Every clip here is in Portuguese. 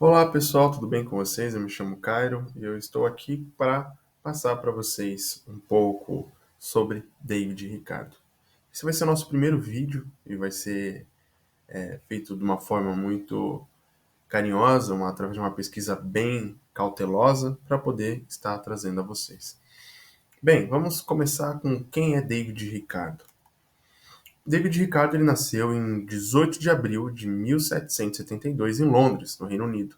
Olá pessoal, tudo bem com vocês? Eu me chamo Cairo e eu estou aqui para passar para vocês um pouco sobre David Ricardo. Esse vai ser o nosso primeiro vídeo e vai ser feito de uma forma muito carinhosa, através de uma pesquisa bem cautelosa para poder estar trazendo a vocês. Bem, vamos começar com quem é David Ricardo. David Ricardo ele nasceu em 18 de abril de 1772 em Londres, no Reino Unido,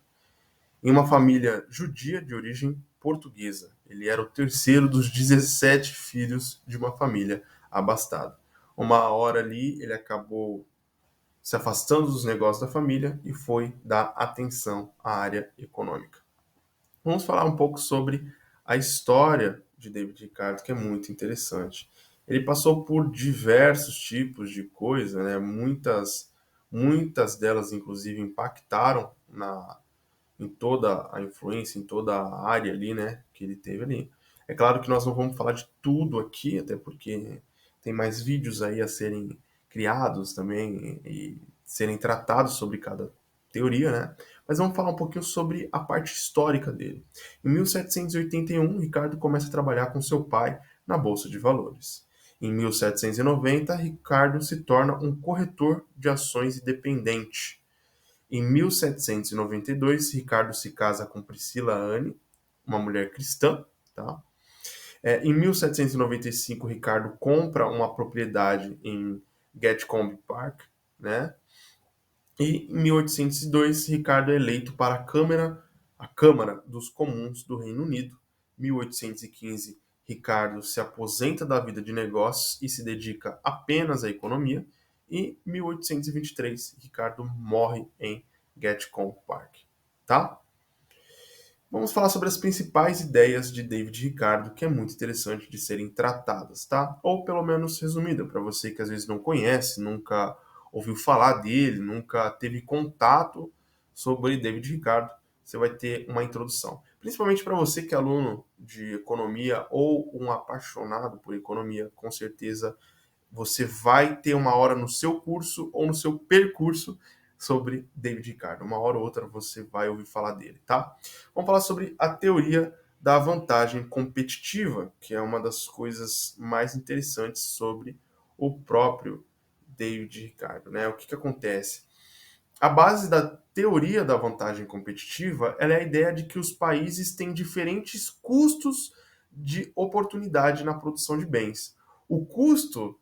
em uma família judia de origem portuguesa. Ele era o terceiro dos 17 filhos de uma família abastada. Uma hora ali, ele acabou se afastando dos negócios da família e foi dar atenção à área econômica. Vamos falar um pouco sobre a história de David Ricardo, que é muito interessante. Ele passou por diversos tipos de coisa, né? Muitas delas, inclusive, impactaram em toda a influência, em toda a área ali, né, que ele teve ali. É claro que nós não vamos falar de tudo aqui, até porque tem mais vídeos aí a serem criados também e serem tratados sobre cada teoria, né? Mas vamos falar um pouquinho sobre a parte histórica dele. Em 1781, Ricardo começa a trabalhar com seu pai na Bolsa de Valores. Em 1790, Ricardo se torna um corretor de ações independente. Em 1792, Ricardo se casa com Priscila Anne, uma mulher cristã. Tá? Em 1795, Ricardo compra uma propriedade em Gatcombe Park. Né? E em 1802, Ricardo é eleito para a Câmara dos Comuns do Reino Unido. Em 1815, Ricardo se aposenta da vida de negócios e se dedica apenas à economia. E em 1823, Ricardo morre em Gatcombe Park. Tá? Vamos falar sobre as principais ideias de David Ricardo, que é muito interessante de serem tratadas, tá? Ou pelo menos resumida, para você que às vezes não conhece, nunca ouviu falar dele, nunca teve contato sobre David Ricardo, você vai ter uma introdução. Principalmente para você que é aluno de economia ou um apaixonado por economia, com certeza você vai ter uma hora no seu curso ou no seu percurso sobre David Ricardo. Uma hora ou outra você vai ouvir falar dele, tá? Vamos falar sobre a teoria da vantagem competitiva, que é uma das coisas mais interessantes sobre o próprio David Ricardo, né? O que acontece? A base da teoria da vantagem competitiva é a ideia de que os países têm diferentes custos de oportunidade na produção de bens. O custo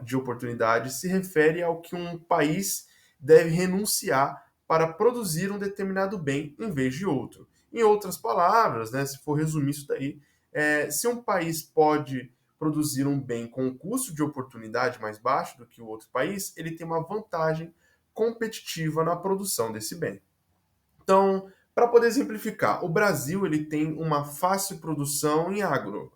de oportunidade se refere ao que um país deve renunciar para produzir um determinado bem em vez de outro. Em outras palavras, né, se for resumir isso daí, se um país pode produzir um bem com um custo de oportunidade mais baixo do que o outro país, ele tem uma vantagem competitiva na produção desse bem. Então, para poder exemplificar, o Brasil ele tem uma fácil produção em agro.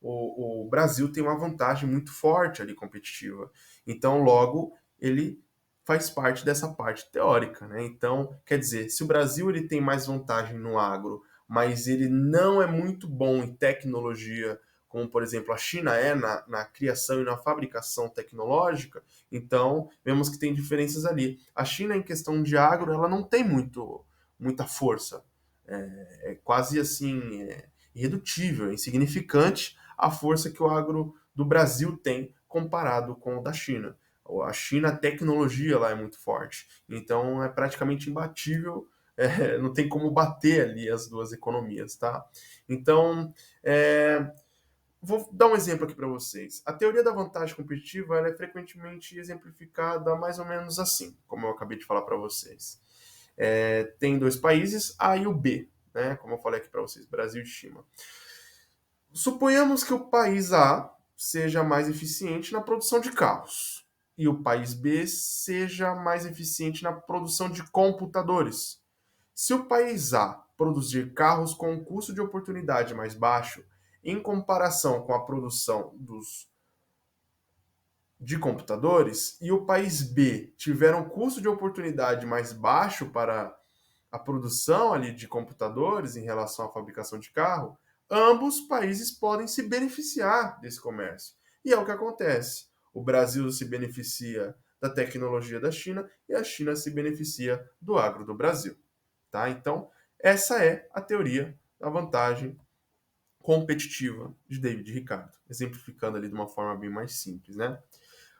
O Brasil tem uma vantagem muito forte ali competitiva. Então, logo, ele faz parte dessa parte teórica, né? Então, quer dizer, se o Brasil ele tem mais vantagem no agro, mas ele não é muito bom em tecnologia, como por exemplo a China é na criação e na fabricação tecnológica, então vemos que tem diferenças ali. A China, em questão de agro, ela não tem muita força. É quase assim, irredutível, é insignificante a força que o agro do Brasil tem comparado com o da China. A China, a tecnologia lá é muito forte, então é praticamente imbatível, não tem como bater ali as duas economias, tá? Então, vou dar um exemplo aqui para vocês. A teoria da vantagem competitiva ela é frequentemente exemplificada mais ou menos assim, como eu acabei de falar para vocês. Tem dois países, A e o B, né? Como eu falei aqui para vocês, Brasil e China. Suponhamos que o país A seja mais eficiente na produção de carros e o país B seja mais eficiente na produção de computadores. Se o país A produzir carros com um custo de oportunidade mais baixo em comparação com a produção de computadores e o país B tiver um custo de oportunidade mais baixo para a produção ali de computadores em relação à fabricação de carro, ambos países podem se beneficiar desse comércio. E é o que acontece. O Brasil se beneficia da tecnologia da China e a China se beneficia do agro do Brasil. tá? Então, essa é a teoria da vantagem competitiva de David Ricardo, exemplificando ali de uma forma bem mais simples, né?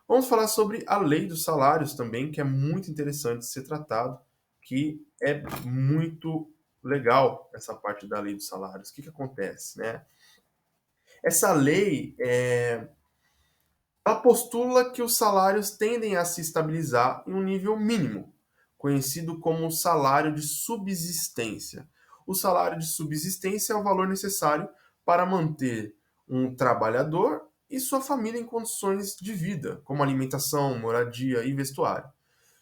Vamos falar sobre a lei dos salários também, que é muito interessante de ser tratado, que é muito legal essa parte da lei dos salários. O que acontece, né? Essa lei, ela postula que os salários tendem a se estabilizar em um nível mínimo, conhecido como salário de subsistência. O salário de subsistência é o valor necessário para manter um trabalhador e sua família em condições de vida, como alimentação, moradia e vestuário.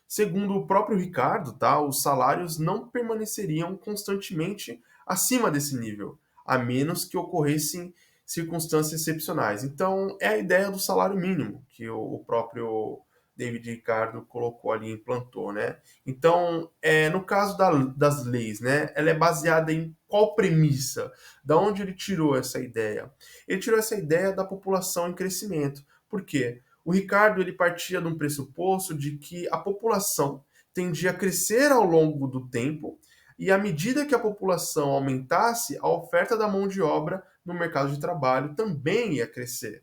Segundo o próprio Ricardo, tá, os salários não permaneceriam constantemente acima desse nível, a menos que ocorressem circunstâncias excepcionais. Então, é a ideia do salário mínimo que o próprio David Ricardo colocou ali, implantou, né? Então, no caso das leis, né, ela é baseada em qual premissa? Da onde ele tirou essa ideia? Ele tirou essa ideia da população em crescimento. Por quê? O Ricardo ele partia de um pressuposto de que a população tendia a crescer ao longo do tempo e à medida que a população aumentasse, a oferta da mão de obra no mercado de trabalho também ia crescer,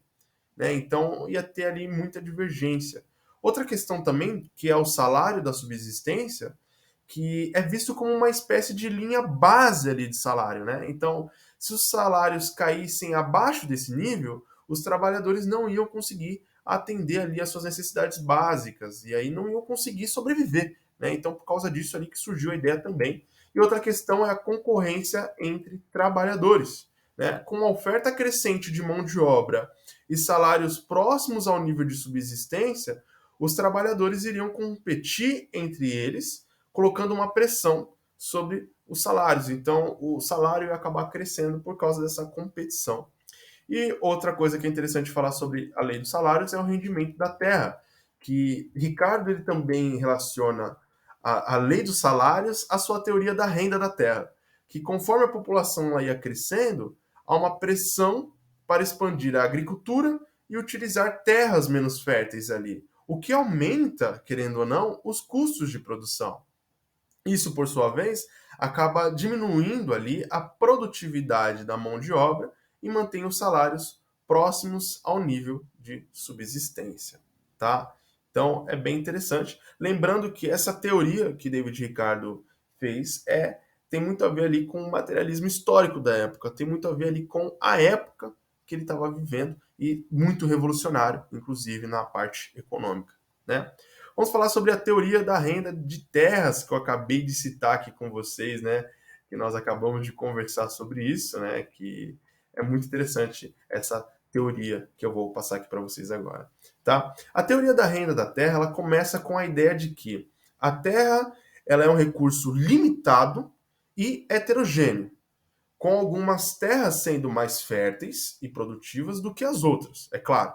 né? Então ia ter ali muita divergência. Outra questão também, que é o salário da subsistência, que é visto como uma espécie de linha base ali de salário, né? Então, se os salários caíssem abaixo desse nível, os trabalhadores não iam conseguir atender ali as suas necessidades básicas e aí não iam conseguir sobreviver, né? Então, por causa disso ali que surgiu a ideia também. E outra questão é a concorrência entre trabalhadores, né? Com uma oferta crescente de mão de obra e salários próximos ao nível de subsistência, os trabalhadores iriam competir entre eles, colocando uma pressão sobre os salários. Então, o salário ia acabar crescendo por causa dessa competição. E outra coisa que é interessante falar sobre a lei dos salários é o rendimento da terra, que Ricardo ele também relaciona a lei dos salários à sua teoria da renda da terra, que conforme a população ia crescendo, há uma pressão para expandir a agricultura e utilizar terras menos férteis ali, o que aumenta, querendo ou não, os custos de produção. Isso, por sua vez, acaba diminuindo ali a produtividade da mão de obra e mantém os salários próximos ao nível de subsistência, tá? Então, é bem interessante. Lembrando que essa teoria que David Ricardo fez tem muito a ver ali com o materialismo histórico da época, tem muito a ver ali com a época que ele estava vivendo e muito revolucionário, inclusive na parte econômica, né? Vamos falar sobre a teoria da renda de terras que eu acabei de citar aqui com vocês, né? Que nós acabamos de conversar sobre isso, né? Que é muito interessante essa teoria que eu vou passar aqui para vocês agora, tá? A teoria da renda da terra, ela começa com a ideia de que a terra, ela é um recurso limitado e heterogêneo, com algumas terras sendo mais férteis e produtivas do que as outras, é claro.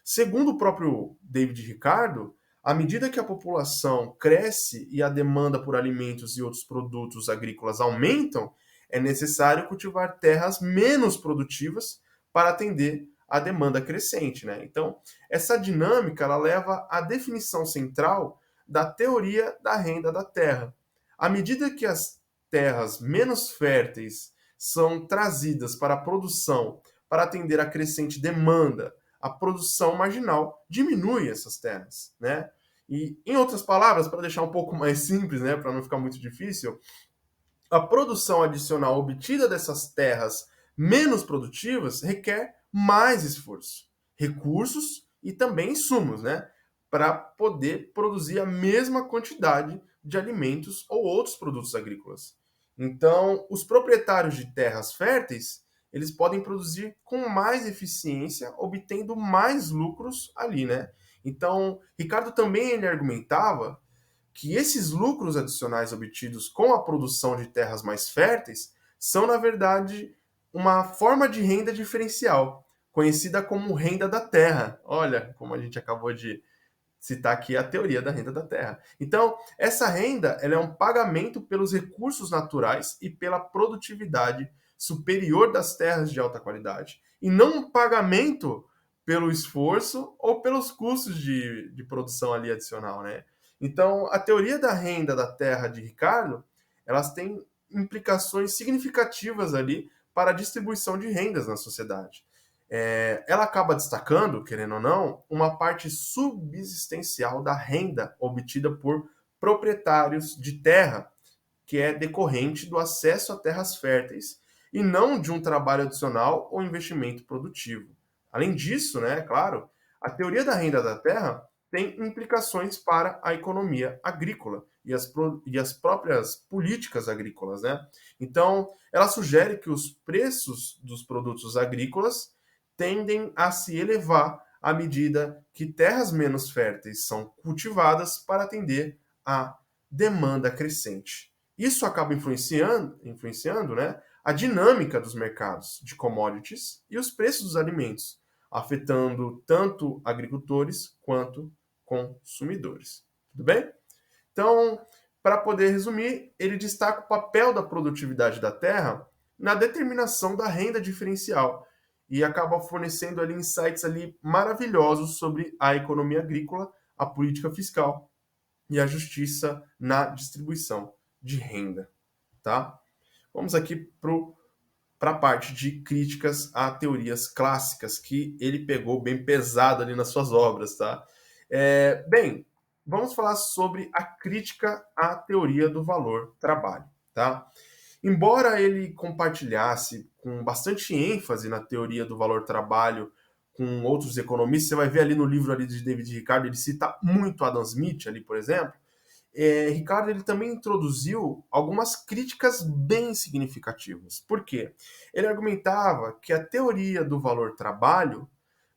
Segundo o próprio David Ricardo, à medida que a população cresce e a demanda por alimentos e outros produtos agrícolas aumentam, é necessário cultivar terras menos produtivas para atender à demanda crescente, né? Então, essa dinâmica ela leva à definição central da teoria da renda da terra. À medida que as terras menos férteis são trazidas para a produção para atender à crescente demanda, a produção marginal diminui essas terras, né? E, em outras palavras, para deixar um pouco mais simples, né, para não ficar muito difícil, a produção adicional obtida dessas terras menos produtivas requer mais esforço, recursos e também insumos, né, para poder produzir a mesma quantidade de alimentos ou outros produtos agrícolas. Então, os proprietários de terras férteis, eles podem produzir com mais eficiência, obtendo mais lucros ali, né? Então, Ricardo também ele argumentava que esses lucros adicionais obtidos com a produção de terras mais férteis são, na verdade, uma forma de renda diferencial, conhecida como renda da terra. Olha, como a gente acabou de citar aqui a teoria da renda da terra. Então, essa renda ela é um pagamento pelos recursos naturais e pela produtividade superior das terras de alta qualidade, e não um pagamento pelo esforço ou pelos custos de produção ali adicional, né? Então, a teoria da renda da terra de Ricardo, elas têm implicações significativas ali para a distribuição de rendas na sociedade. Ela acaba destacando, querendo ou não, uma parte subsistencial da renda obtida por proprietários de terra, que é decorrente do acesso a terras férteis e não de um trabalho adicional ou investimento produtivo. Além disso, né, claro, a teoria da renda da terra tem implicações para a economia agrícola e as próprias políticas agrícolas, né? Então, ela sugere que os preços dos produtos agrícolas tendem a se elevar à medida que terras menos férteis são cultivadas para atender à demanda crescente. Isso acaba influenciando, né, a dinâmica dos mercados de commodities e os preços dos alimentos, afetando tanto agricultores quanto consumidores. Tudo bem? Então, para poder resumir, ele destaca o papel da produtividade da terra na determinação da renda diferencial e acaba fornecendo ali insights ali maravilhosos sobre a economia agrícola, a política fiscal e a justiça na distribuição de renda, tá? Vamos aqui para a parte de críticas a teorias clássicas que ele pegou bem pesado ali nas suas obras, tá? Bem, vamos falar sobre a crítica à teoria do valor-trabalho, tá? Embora ele compartilhasse com bastante ênfase na teoria do valor-trabalho com outros economistas, você vai ver ali no livro ali de David Ricardo, ele cita muito Adam Smith ali, por exemplo. Ricardo ele também introduziu algumas críticas bem significativas. Por quê? Ele argumentava que a teoria do valor-trabalho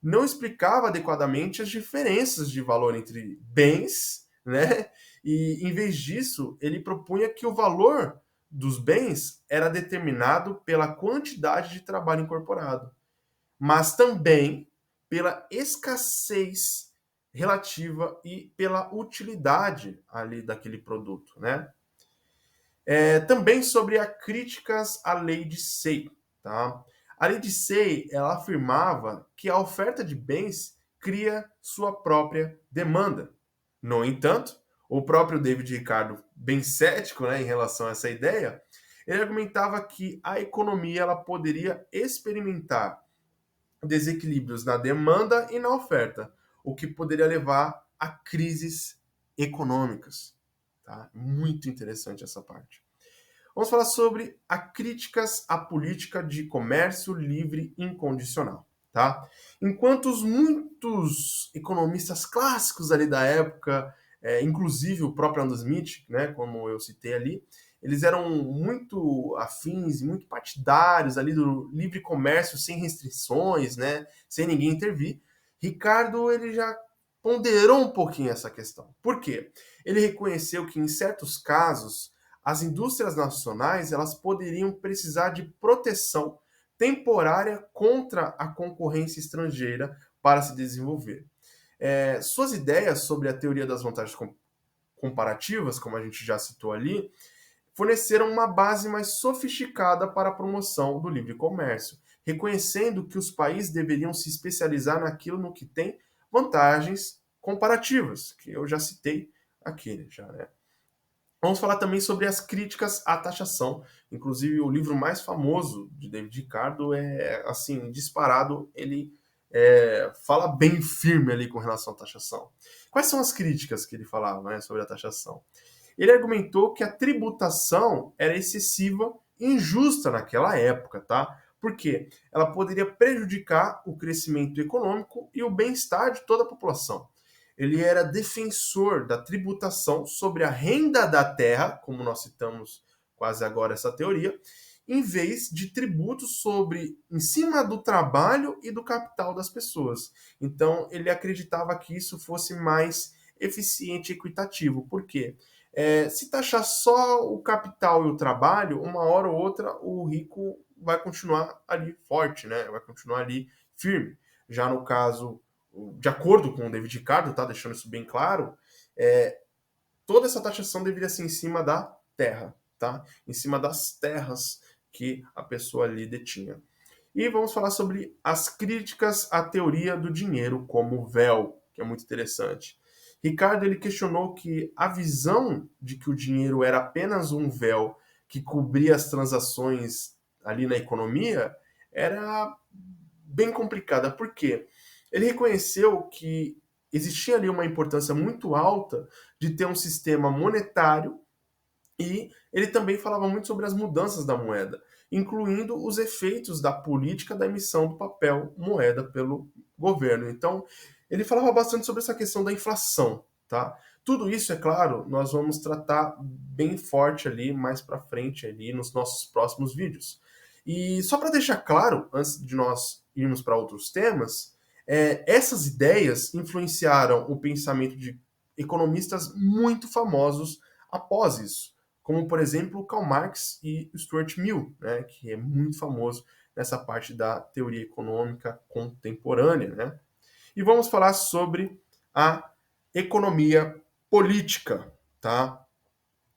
não explicava adequadamente as diferenças de valor entre bens, né? E, em vez disso, ele propunha que o valor dos bens era determinado pela quantidade de trabalho incorporado, mas também pela escassez relativa e pela utilidade ali daquele produto, né? Também sobre as críticas à lei de Say, tá? A lei de Say, ela afirmava que a oferta de bens cria sua própria demanda. No entanto, o próprio David Ricardo, bem cético, né, em relação a essa ideia, ele argumentava que a economia ela poderia experimentar desequilíbrios na demanda e na oferta, o que poderia levar a crises econômicas. Tá? Muito interessante essa parte. Vamos falar sobre as críticas à política de comércio livre incondicional. Tá? Enquanto muitos economistas clássicos ali da época, inclusive o próprio Adam Smith, né, como eu citei ali, eles eram muito afins, muito partidários ali do livre comércio sem restrições, né, sem ninguém intervir. Ricardo ele já ponderou um pouquinho essa questão. Por quê? Ele reconheceu que em certos casos as indústrias nacionais elas poderiam precisar de proteção temporária contra a concorrência estrangeira para se desenvolver. Suas ideias sobre a teoria das vantagens comparativas, como a gente já citou ali, forneceram uma base mais sofisticada para a promoção do livre comércio, reconhecendo que os países deveriam se especializar naquilo no que tem vantagens comparativas, que eu já citei aqui, já, né? Vamos falar também sobre as críticas à taxação. Inclusive, o livro mais famoso de David Ricardo é, assim, disparado, ele fala bem firme ali com relação à taxação. Quais são as críticas que ele falava, né, sobre a taxação? Ele argumentou que a tributação era excessiva e injusta naquela época, tá? Porque ela poderia prejudicar o crescimento econômico e o bem-estar de toda a população. Ele era defensor da tributação sobre a renda da terra, como nós citamos quase agora essa teoria, em vez de tributos em cima do trabalho e do capital das pessoas. Então, ele acreditava que isso fosse mais eficiente e equitativo. Por quê? Se taxar só o capital e o trabalho, uma hora ou outra o rico vai continuar ali forte, né? Vai continuar ali firme. Já no caso, de acordo com o David Ricardo, tá deixando isso bem claro, toda essa taxação deveria ser em cima da terra, tá? Em cima das terras que a pessoa ali detinha. E vamos falar sobre as críticas à teoria do dinheiro como véu, que é muito interessante. Ricardo ele questionou que a visão de que o dinheiro era apenas um véu que cobria as transações ali na economia era bem complicada. Por quê? Ele reconheceu que existia ali uma importância muito alta de ter um sistema monetário e ele também falava muito sobre as mudanças da moeda, incluindo os efeitos da política da emissão do papel moeda pelo governo. Então, ele falava bastante sobre essa questão da inflação, tá? Tudo isso, é claro, nós vamos tratar bem forte ali mais para frente ali nos nossos próximos vídeos. E só para deixar claro, antes de nós irmos para outros temas, essas ideias influenciaram o pensamento de economistas muito famosos após isso, como por exemplo Karl Marx e Stuart Mill, né, que é muito famoso nessa parte da teoria econômica contemporânea, né? E vamos falar sobre a economia política, tá?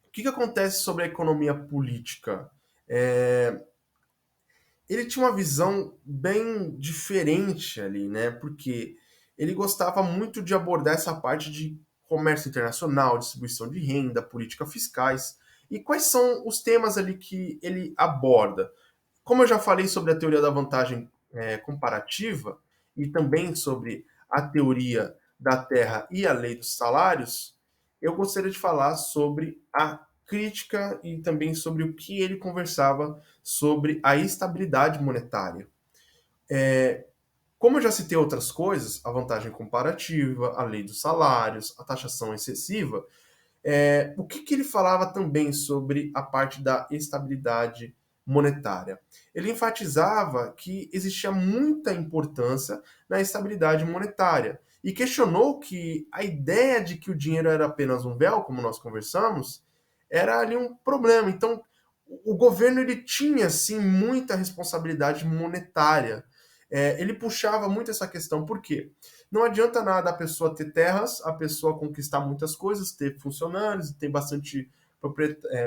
O que acontece sobre a economia política? Ele tinha uma visão bem diferente ali, né? Porque ele gostava muito de abordar essa parte de comércio internacional, distribuição de renda, política fiscais. E quais são os temas ali que ele aborda? Como eu já falei sobre a teoria da vantagem comparativa e também sobre a teoria da terra e a lei dos salários, eu gostaria de falar sobre a crítica e também sobre o que ele conversava sobre a estabilidade monetária. Como eu já citei outras coisas, a vantagem comparativa, a lei dos salários, a taxação excessiva, o que ele falava também sobre a parte da estabilidade monetária? Ele enfatizava que existia muita importância na estabilidade monetária e questionou que a ideia de que o dinheiro era apenas um véu, como nós conversamos, era ali um problema. Então, o governo ele tinha sim muita responsabilidade monetária. Ele puxava muito essa questão, por quê? Não adianta nada a pessoa ter terras, a pessoa conquistar muitas coisas, ter funcionários, ter bastante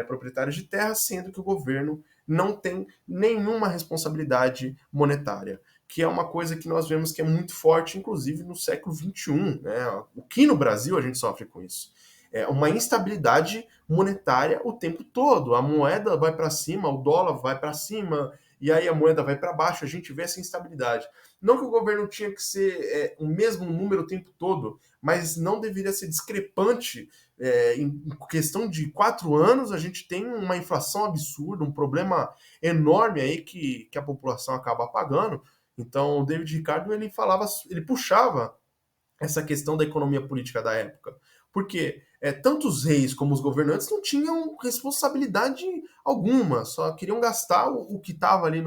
proprietários de terras, sendo que o governo não tem nenhuma responsabilidade monetária, que é uma coisa que nós vemos que é muito forte, inclusive no século XXI. Né? Aqui no Brasil a gente sofre com isso. É uma instabilidade monetária o tempo todo. A moeda vai para cima, o dólar vai para cima, e aí a moeda vai para baixo, a gente vê essa instabilidade. Não que o governo tinha que ser o mesmo número o tempo todo, mas não deveria ser discrepante. Em questão de 4 anos, a gente tem uma inflação absurda, um problema enorme aí que a população acaba pagando. Então, o David Ricardo ele falava, ele puxava essa questão da economia política da época. Porque tanto os reis como os governantes não tinham responsabilidade alguma, só queriam gastar o que estava ali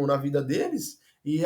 na vida deles. E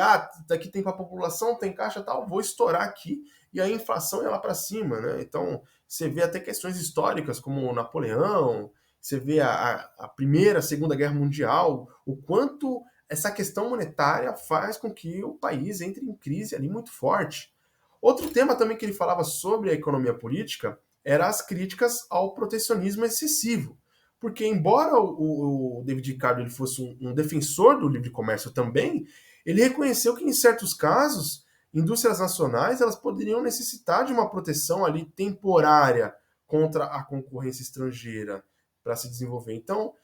daqui tem para a população, tem caixa tal, vou estourar aqui. E a inflação ia lá para cima, né? Então você vê até questões históricas como Napoleão, você vê a Primeira, a Segunda Guerra Mundial, o quanto essa questão monetária faz com que o país entre em crise ali muito forte. Outro tema também que ele falava sobre a economia política era as críticas ao protecionismo excessivo. Porque, embora o David Ricardo ele fosse um defensor do livre comércio também, ele reconheceu que, em certos casos, indústrias nacionais elas poderiam necessitar de uma proteção ali temporária contra a concorrência estrangeira para se desenvolver. Então,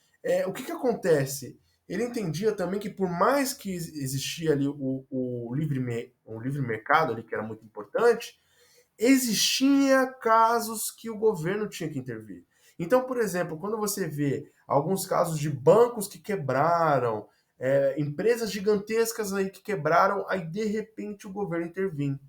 o que acontece? Ele entendia também que por mais que existia ali o livre mercado ali, que era muito importante, existia casos que o governo tinha que intervir. Então, por exemplo, quando você vê alguns casos de bancos que quebraram, empresas gigantescas aí que quebraram, aí de repente o governo intervém.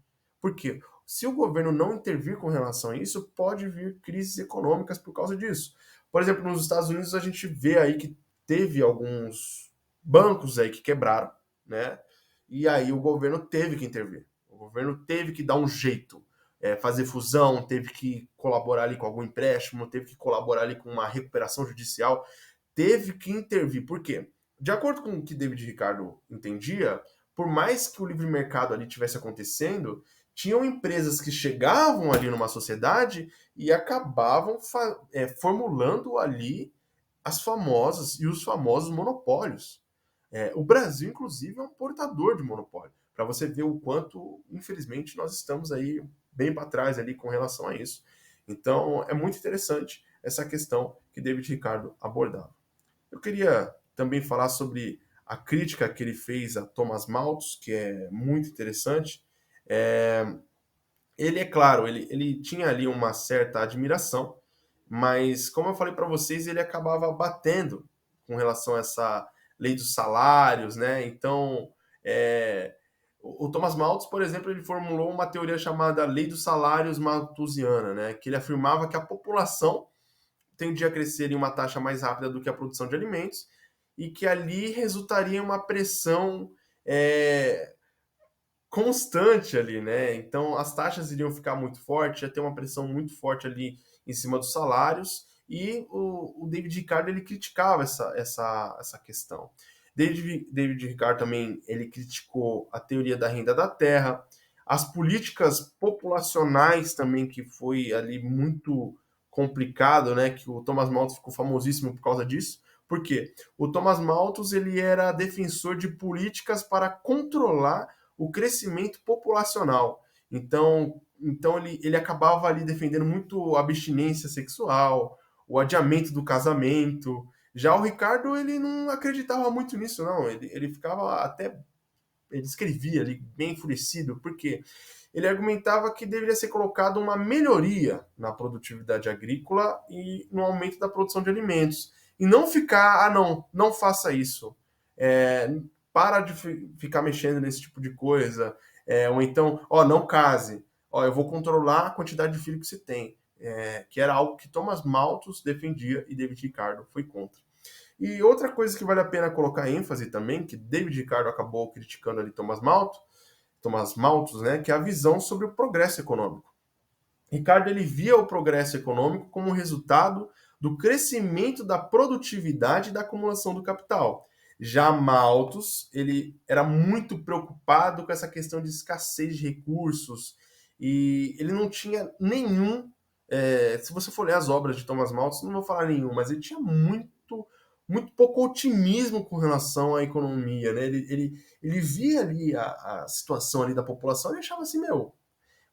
Por quê? Se o governo não intervir com relação a isso, pode vir crises econômicas por causa disso. Por exemplo, nos Estados Unidos a gente vê aí que teve alguns bancos aí que quebraram, né? E aí o governo teve que intervir. O governo teve que dar um jeito, fazer fusão, teve que colaborar ali com algum empréstimo, teve que colaborar ali com uma recuperação judicial, teve que intervir. Por quê? De acordo com o que David Ricardo entendia, por mais que o livre mercado ali tivesse acontecendo, tinham empresas que chegavam ali numa sociedade e acabavam formulando ali as famosas e os famosos monopólios. O Brasil, inclusive, é um portador de monopólio. Para você ver o quanto, infelizmente, nós estamos aí bem para trás ali com relação a isso. Então, é muito interessante essa questão que David Ricardo abordava. Eu queria também falar sobre a crítica que ele fez a Thomas Malthus, que é muito interessante. É, ele, é claro, ele tinha ali uma certa admiração, mas, como eu falei para vocês, ele acabava batendo com relação a essa lei dos salários, né? Então, o Thomas Malthus, por exemplo, ele formulou uma teoria chamada lei dos salários malthusiana, né? Que ele afirmava que a população tendia a crescer em uma taxa mais rápida do que a produção de alimentos e que ali resultaria em uma pressão é, constante ali, né? Então as taxas iriam ficar muito fortes, ia ter uma pressão muito forte ali em cima dos salários e o David Ricardo ele criticava essa questão. David Ricardo também ele criticou a teoria da renda da terra, as políticas populacionais também que foi ali muito complicado, né? Que o Thomas Malthus ficou famosíssimo por causa disso. Por quê? O Thomas Malthus ele era defensor de políticas para controlar o crescimento populacional. Então ele acabava ali defendendo muito a abstinência sexual, o adiamento do casamento. Já o Ricardo, ele não acreditava muito nisso, não. Ele ficava até. Ele escrevia ali bem enfurecido, porque ele argumentava que deveria ser colocada uma melhoria na produtividade agrícola e no aumento da produção de alimentos. E não ficar, não faça isso. É, para de ficar mexendo nesse tipo de coisa. Ou então, não case. Eu vou controlar a quantidade de filho que você tem. Que era algo que Thomas Malthus defendia e David Ricardo foi contra. E outra coisa que vale a pena colocar ênfase também, que David Ricardo acabou criticando ali Thomas Malthus, né, que é a visão sobre o progresso econômico. Ricardo ele via o progresso econômico como resultado do crescimento da produtividade e da acumulação do capital. Já Malthus, ele era muito preocupado com essa questão de escassez de recursos e ele não tinha nenhum. Se você for ler as obras de Thomas Malthus, não vou falar nenhum, mas ele tinha muito pouco otimismo com relação à economia, né? Ele via ali a situação ali da população e achava assim, meu,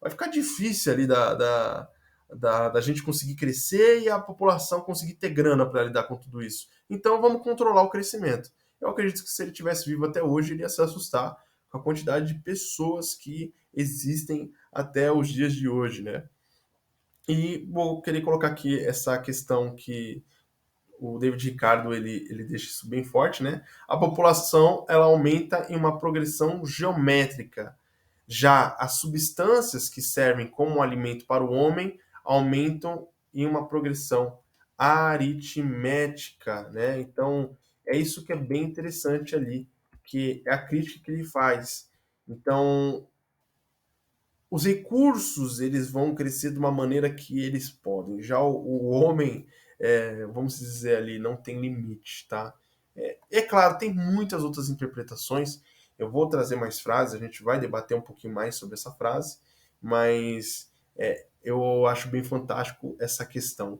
vai ficar difícil ali da gente conseguir crescer e a população conseguir ter grana para lidar com tudo isso. Então vamos controlar o crescimento. Eu acredito que se ele tivesse vivo até hoje, ele ia se assustar com a quantidade de pessoas que existem até os dias de hoje, né? E vou querer colocar aqui essa questão que o David Ricardo ele deixa isso bem forte, né? A população ela aumenta em uma progressão geométrica. Já as substâncias que servem como alimento para o homem aumentam em uma progressão aritmética, né? Então é isso que é bem interessante ali, que é a crítica que ele faz. Então os recursos eles vão crescer de uma maneira que eles podem. Já o homem, vamos dizer ali, não tem limite, tá? É claro, tem muitas outras interpretações. Eu vou trazer mais frases, a gente vai debater um pouquinho mais sobre essa frase, mas eu acho bem fantástico essa questão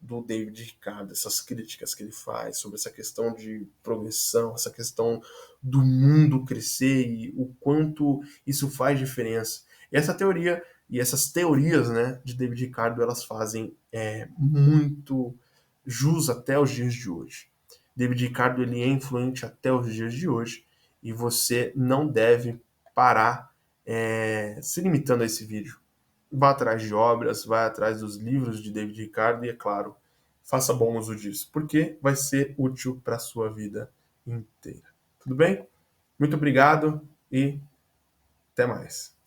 do David Ricardo, essas críticas que ele faz sobre essa questão de progressão, essa questão do mundo crescer e o quanto isso faz diferença. E essa teoria e essas teorias, né, de David Ricardo, elas fazem muito jus até os dias de hoje. David Ricardo ele é influente até os dias de hoje e você não deve parar se limitando a esse vídeo. Vá atrás de obras, vá atrás dos livros de David Ricardo e, é claro, faça bom uso disso, porque vai ser útil para a sua vida inteira. Tudo bem? Muito obrigado e até mais.